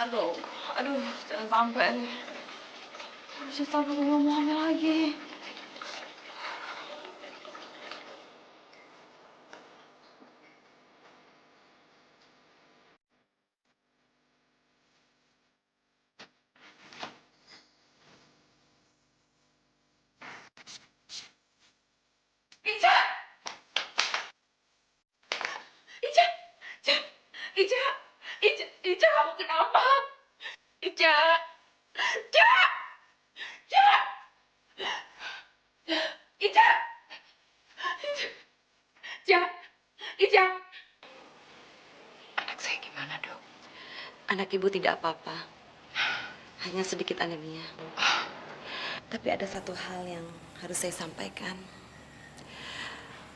Aduh, aduh, jangan sampai nih. Jangan sampai gue mau hamil lagi. Ica! Ica! Ica! Ica! Ica! Ica, kamu kenapa? Ica! Ica! Ica! Ica! Ica! Ica! Anak saya gimana, Dok? Anak ibu tidak apa-apa, hanya sedikit anemia. Tapi ada satu hal yang harus saya sampaikan,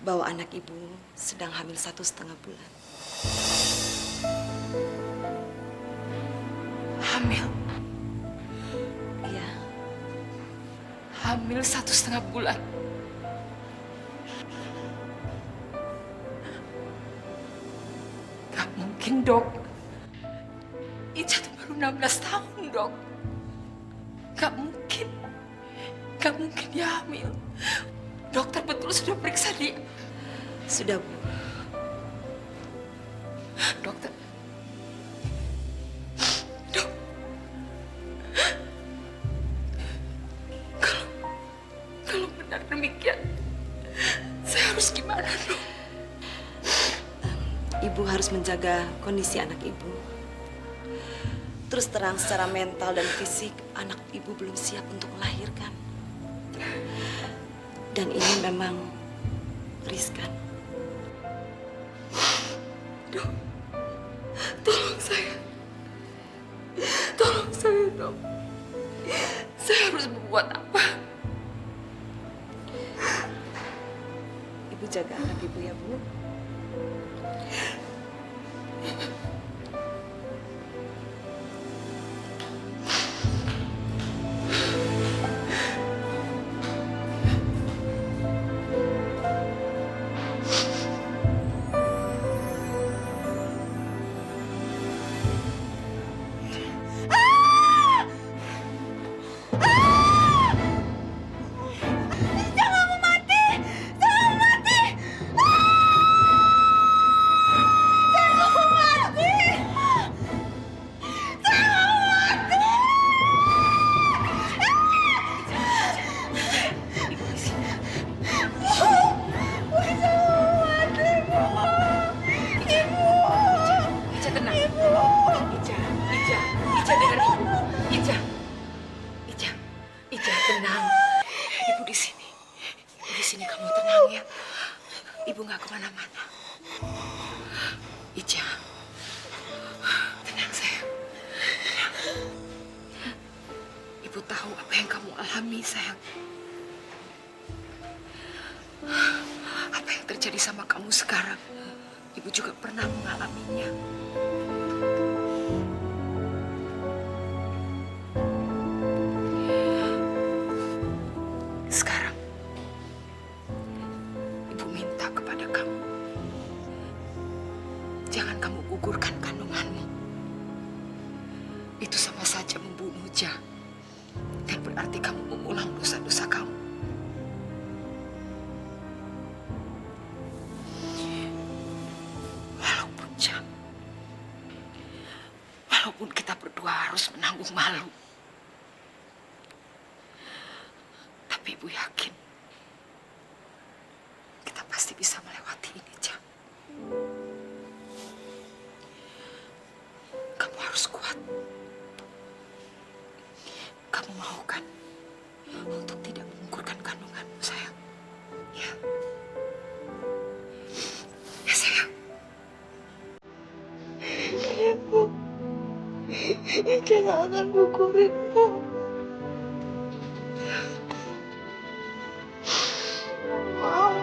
bahwa anak ibu sedang hamil 1,5 bulan. Hamil? Iya, Hamil 1,5 bulan? Gak mungkin, Dok. Ica tuh baru 16 tahun, Dok. Gak mungkin. Gak mungkin dia hamil. Dokter betul sudah periksa dia. sudah Bu. Dokter. Dok. Kalau benar demikian, saya harus gimana, Dok? Ibu harus menjaga kondisi anak ibu. Terus terang secara mental dan fisik, anak ibu belum siap untuk melahirkan. Dan ini memang riskan. Dok, tolong saya. Tolong saya, Dok. Saya harus berbuat apa? Ibu jaga anak ibu ya, Bu. Ica tenang. Ica dengar ibu. Ica tenang. Ibu di sini. Ibu di sini, kamu tenang ya. Ibu nggak kemana-mana. Ica, tenang sayang. Tenang. Ibu tahu apa yang kamu alami sayang. Apa yang terjadi sama kamu sekarang, ibu juga pernah mengalaminya. Sekarang, ibu minta kepada kamu, jangan kamu gugurkan kandunganmu. Itu sama saja membunuh Ja. Dan berarti kamu mengulang dosa-dosa kamu. Walaupun Ja, walaupun kita berdua harus menanggung malu, tapi ibu yakin kita pasti bisa melewati ini, Ja. Kamu harus kuat. Kamu mau kan untuk tidak menggugurkan kandunganmu, sayang? Ya. Ya, sayang. Ibu, Ica gak akan gugurin, Bu. Mau.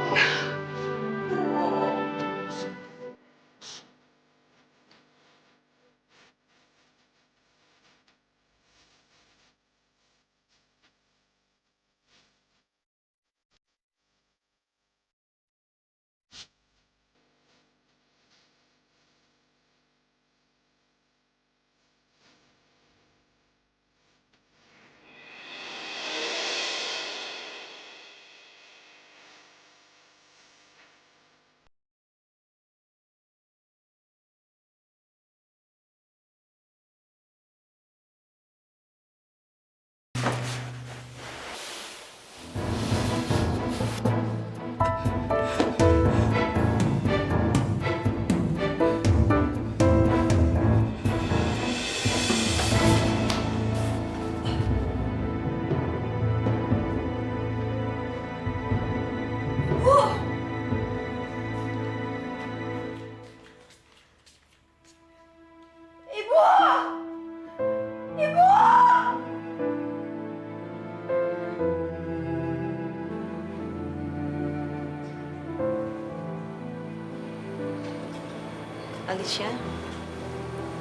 Alicia.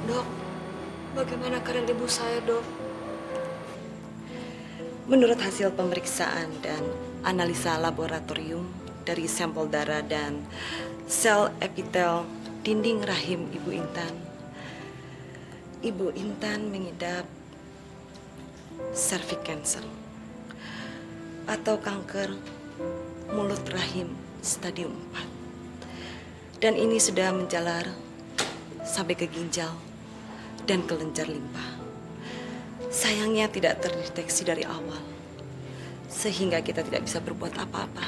Dok, bagaimana keadaan ibu saya, Dok? Menurut hasil pemeriksaan dan analisa laboratorium dari sampel darah dan sel epitel dinding rahim Ibu Intan mengidap cervix cancer atau kanker mulut rahim stadium 4. Dan ini sudah menjalar sampai ke ginjal dan kelenjar limpa. Sayangnya tidak terdeteksi dari awal, sehingga kita tidak bisa berbuat apa-apa.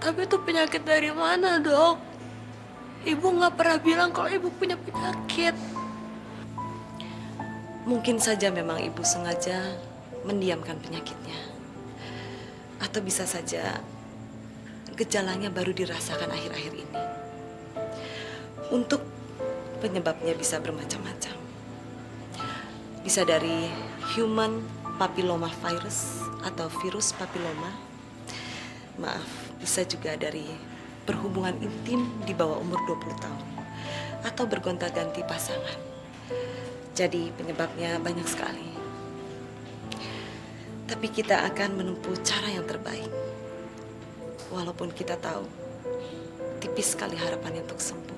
Tapi itu penyakit dari mana, Dok? Ibu nggak pernah bilang kalau ibu punya penyakit. Mungkin saja memang ibu sengaja mendiamkan penyakitnya. Atau bisa saja gejalanya baru dirasakan akhir-akhir ini. Untuk penyebabnya bisa bermacam-macam. Bisa dari human papilloma virus atau virus papilloma. Maaf, bisa juga dari berhubungan intim di bawah umur 20 tahun. Atau bergonta-ganti pasangan. Jadi penyebabnya banyak sekali. Tapi kita akan menempuh cara yang terbaik. Walaupun kita tahu tipis sekali harapannya untuk sembuh.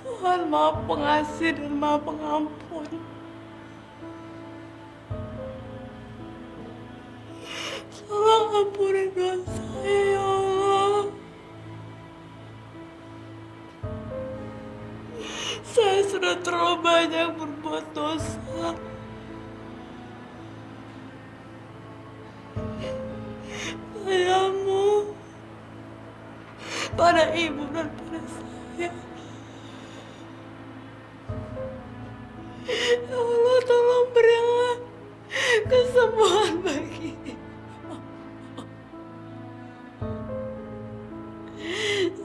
Tuhan Maha Pengasih dan Maha Pengampun. Tolong ampuni dosa saya, ya Allah. Saya sudah terlalu banyak berbuat dosa. Padamu, pada ibu dan pada saya. Ya Allah, tolong berilah kesembuhan bagi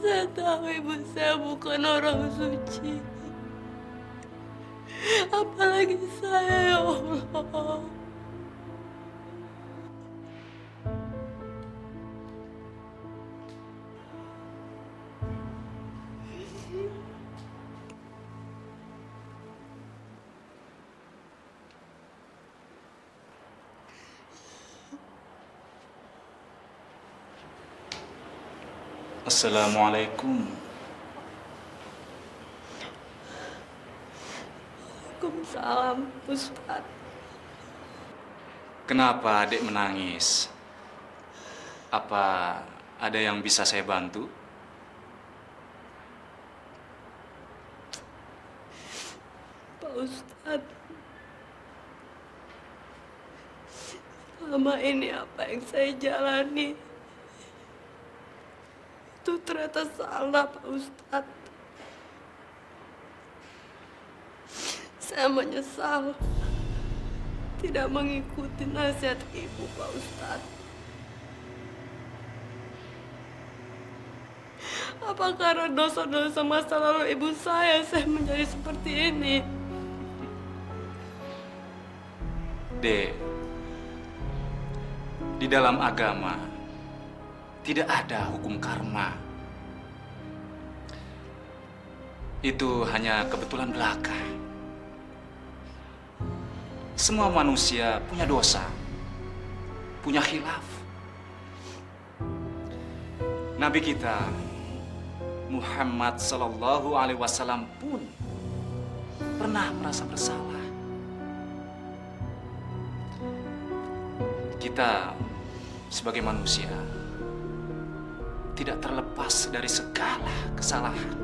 saya tahu ibu saya bukan orang suci. Apalagi saya, ya Allah. Assalamualaikum. Waalaikumsalam, Ustaz. Kenapa adik menangis? Apa ada yang bisa saya bantu? Pak Ustaz, selama ini apa yang saya jalani itu ternyata salah, Pak Ustadz. Saya menyesal tidak mengikuti nasihat ibu, Pak Ustadz. Apa karena dosa-dosa masa lalu ibu saya menjadi seperti ini? Dek, di dalam agama tidak ada hukum karma. Itu hanya kebetulan belaka. Semua manusia punya dosa, punya khilaf. Nabi kita Muhammad Sallallahu Alaihi Wasallam pun pernah merasa bersalah. Kita sebagai manusia tidak terlepas dari segala kesalahan.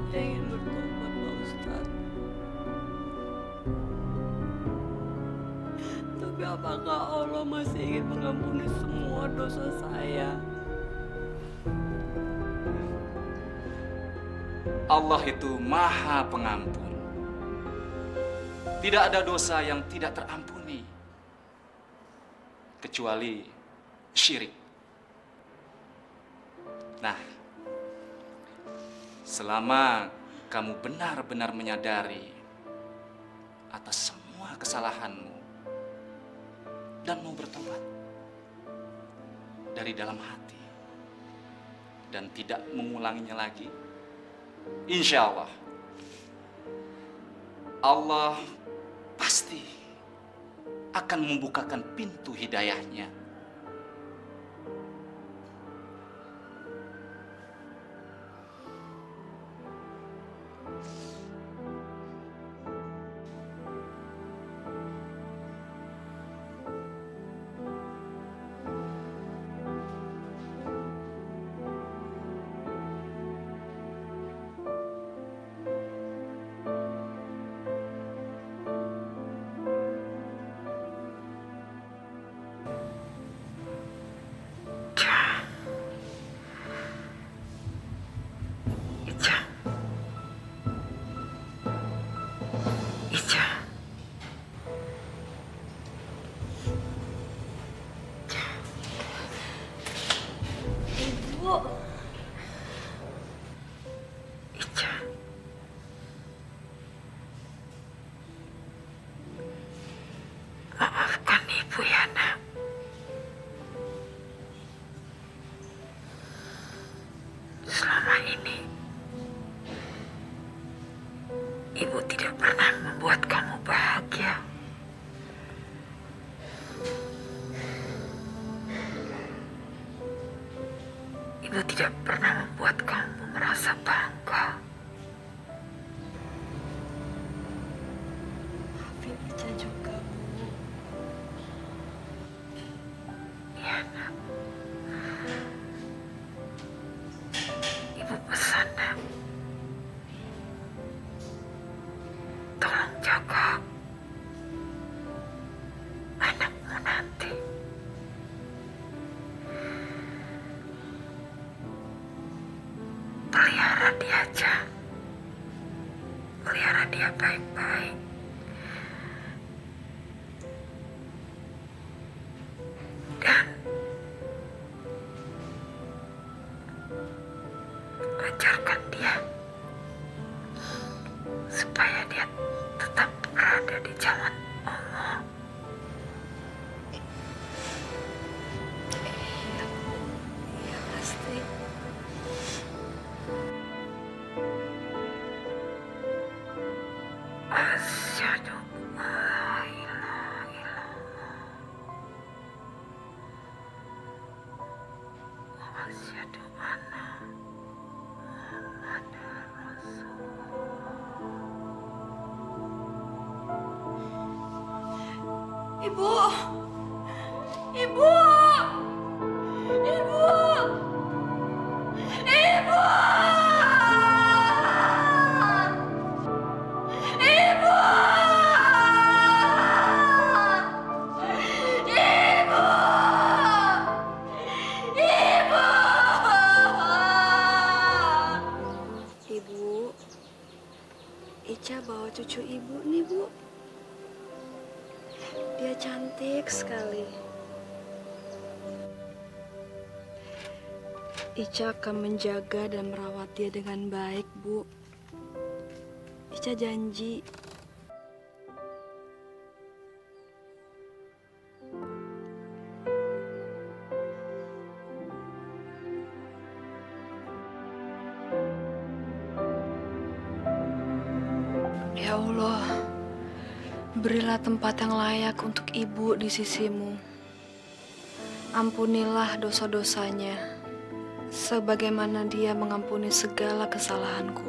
Saya ingin bertobat, Pak Ustadz. Tapi apakah Allah masih ingin mengampuni semua dosa saya? Allah itu Maha Pengampun. Tidak ada dosa yang tidak terampuni kecuali syirik. Nah, selama kamu benar-benar menyadari atas semua kesalahanmu dan mau bertobat dari dalam hati dan tidak mengulanginya lagi, insya Allah, Allah pasti akan membukakan pintu hidayahnya. Maafkan Ibu ya, Nak. Selama ini, Ibu tidak pernah membuat kamu bahagia. Ibu tidak pernah membuat kamu merasa bangga. Maafin Ica juga, Bu. Iya, Nak. Ibu pesan, Nak. Tolong jaga anakmu nanti. Pelihara dia aja. Pelihara dia baik-baik. Dan ajarkan dia supaya dia tetap berada di jalan Allah. Iya, Bu. Iya, pasti. Asyhadu an la ilaha illallah wa asyhadu anna Muhammadar Rasulullah. Ibu! Ibu! Ibu! Ibu! Ibu! Ibu! Ibu! Ibu, Ica bawa cucu ibu nih, Bu. Dia cantik sekali. Ica akan menjaga dan merawat dia dengan baik, Bu. Ica janji. Ya Allah, berilah tempat yang layak untuk ibu di sisimu. Ampunilah dosa-dosanya, sebagaimana dia mengampuni segala kesalahanku.